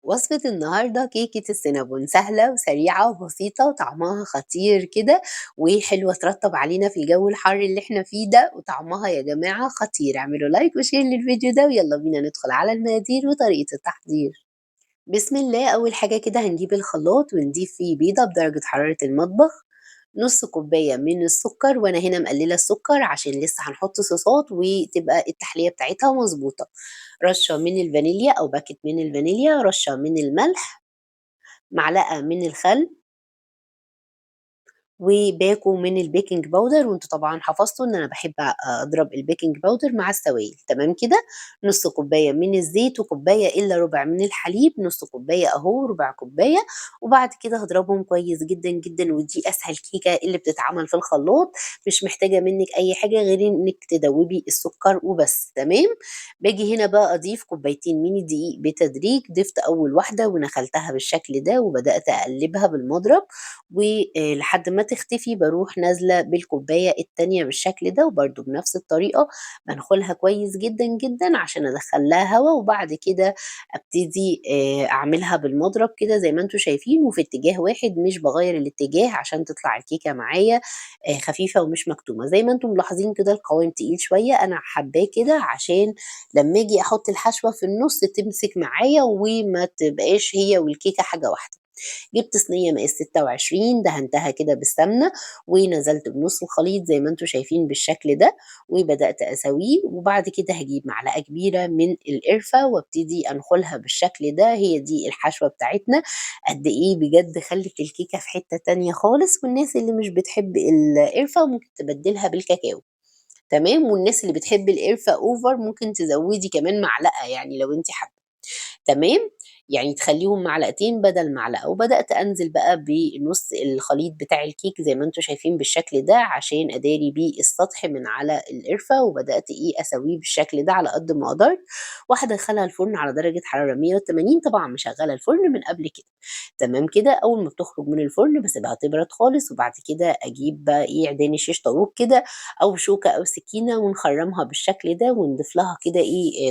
وصفة النهاردة كيكة السينابون سهلة وسريعة وبسيطة وطعمها خطير كده وحلوة ترطب علينا في الجو الحر اللي احنا فيه ده، وطعمها يا جماعة خطير. اعملوا لايك وشير للفيديو ده ويلا بينا ندخل على المقادير وطريقة التحضير. بسم الله. أول حاجة كده هنجيب الخلاط ونضيف فيه بيضة بدرجة حرارة المطبخ، نص كوباية من السكر، وأنا هنا مقللة السكر عشان لسه هنحط صوصات وتبقى التحلية بتاعتها مظبوطة، رشة من الفانيليا أو باكت من الفانيليا، رشة من الملح، معلقة من الخل، وباكو من البيكنج باودر، وانتوا طبعا حفظتوا ان انا بحب اضرب البيكنج باودر مع السوائل. تمام كده. نص كوبايه من الزيت وكوبايه الا ربع من الحليب، نص كوبايه اهو، ربع كوبايه. وبعد كده هضربهم كويس جدا جدا، ودي اسهل كيكه اللي بتتعمل في الخلاط، مش محتاجه منك اي حاجه غير انك تدوبي السكر وبس. تمام. باجي هنا بقى اضيف كوبايتين من الدقيق بتدريج، ضفت اول واحده ونخلتها بالشكل ده وبدات اقلبها بالمضرب، ولحد ما تختفي باروح نازلة بالكوباية التانية بالشكل ده، وبرضه بنفس الطريقة بانخلها كويس جدًا، جدًا عشان أدخّل لها هوا، وبعد كده أبتدي أعملها بالمضرب كده زي ما أنتم شايفين وفي اتجاه واحد، مش باغيّر الاتجاه عشان تطلع الكيكة معايا خفيفة ومش مكتومة. زي ما أنتم ملاحظين كده القوام تقيل شوية، أنا حاباه كده عشان لمّا آجي أحط الحشوة في النُص تمسك معايا وما تبقاش هي والكيكة حاجة واحدة. جبت صينية مقاس 26 دهنتها كده بالسمنة ونزلت بنص الخليط زي ما انتم شايفين بالشكل ده، وبدأت أسويه. وبعد كده هجيب معلقة كبيرة من القرفة وابتدي أنخلها بالشكل ده، هي دي الحشوة بتاعتنا. قد إيه بجد خلت الكيكة في حتة تانية خالص. والناس اللي مش بتحب القرفة ممكن تبدلها بالكاكاو. تمام. والناس اللي بتحب القرفة اوفر ممكن تزودي كمان معلقة يعني لو انت حابة. تمام، يعني تخلّيهم معلقتين بدل معلقة، وبدأت أنزل بقى بنُص الخليط بتاع الكيك زي ما أنتم شايفين بالشكل ده، عشان أداري بيه السطح من على القرفة، وبدأت أسويه بالشكل ده على قد ما قدرت، وهادخّلها الفرن على درجة حرارة 180، طبعًا مشغّلة الفرن من قبل كده. تمام كده. أول ما بتخرج من الفرن باسيبها تبرد خالص، وبعد كده أجيب بقى عيدان شيش طاووق كده أو شوكة أو سكينة ونخرّمها بالشكل ده، ونضيف لها كده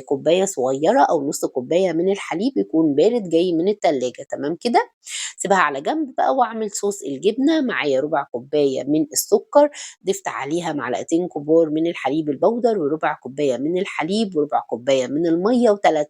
كوباية صغيرة أو نُص كوباية من الحليب يكون بارد جاي من التلاجة. تمام كده. سيبها على جنب بقى وأعمل صوص الجبنة، معايا ربع كوباية من السكر، ضِفت عليها معلقتين كبار من الحليب البودر، وربع كوباية من الحليب، وربع كوباية من المَيّة، و3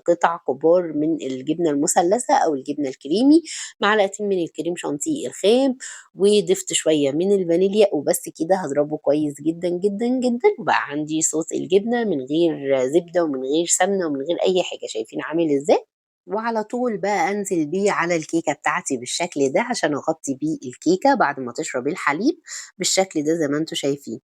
قطع كبار من الجبنة المثلثة أو الجبنة الكريمي، معلقتين من الكريم شانتيه الخام، وضِفت شوية من الفانيليا، وبس كده هاضربه كويس جدًا، جدًا، جدًا، وبقى عندي صوص الجبنة من غير زبدة ومن غير سمنة ومن غير أي حاجة. شايفين عامل إزاي؟ وعلى طول بقى أنزل بيه على الكيكة بتاعتي بالشكل ده عشان أغطي بيه الكيكة بعد ما تشرب الحليب بالشكل ده زي ما أنتم شايفين.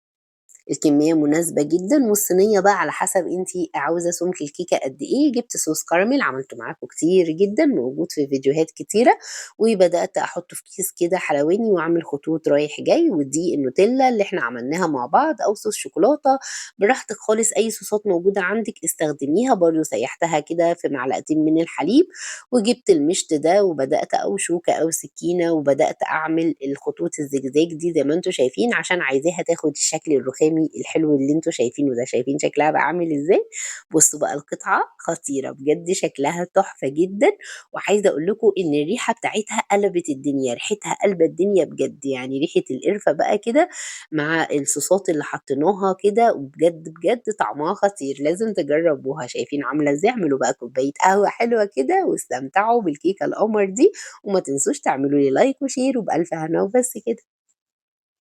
الكمية مناسبة جدًا، والصينية بقى على حسب أنتِ عاوزة سمك الكيكة قد إيه. جبت صوص كراميل عملته معاكم كتير جدًا، موجود في فيديوهات كتيرة، وبدأت أحطه في كيس كده حلواني وأعمل خطوط رايح جاي، ودي النوتيلا اللي إحنا عملناها مع بعض أو صوص شوكولاتة، براحتك خالص أي صوصات موجودة عندِك استخدميها. برضه سيحتها كده في معلقتين من الحليب، وجبت المشط ده وبدأت أو شوكة أو سكينة وبدأت أعمل الخطوط الزجزاج دي زي ما أنتم شايفين، عشان عايزاها تاخد الشكل الرخامي الحلو اللي أنتم شايفينه ده. شايفين شكلها بقى عامل إزاي؟ بُصّوا بقى القطعة خطيرة بجد، شكلها تحفة جدًا، وعايزة أقول لكم إن الريحة بتاعتها قلبت الدنيا، ريحتها قالبة الدنيا بجد، يعني ريحة القرفة بقى كده مع الصوصات اللي حطيناها كده، وبجد، بجد طعمها خطير، لازم تجربوها. شايفين عاملة إزاي؟ اعملوا بقى كوباية قهوة حلوة كده واستمتعوا بالكيكة القمر دي، وما تنسوش تعملوا لي لايك وشير، وبألف هنا وبس كده.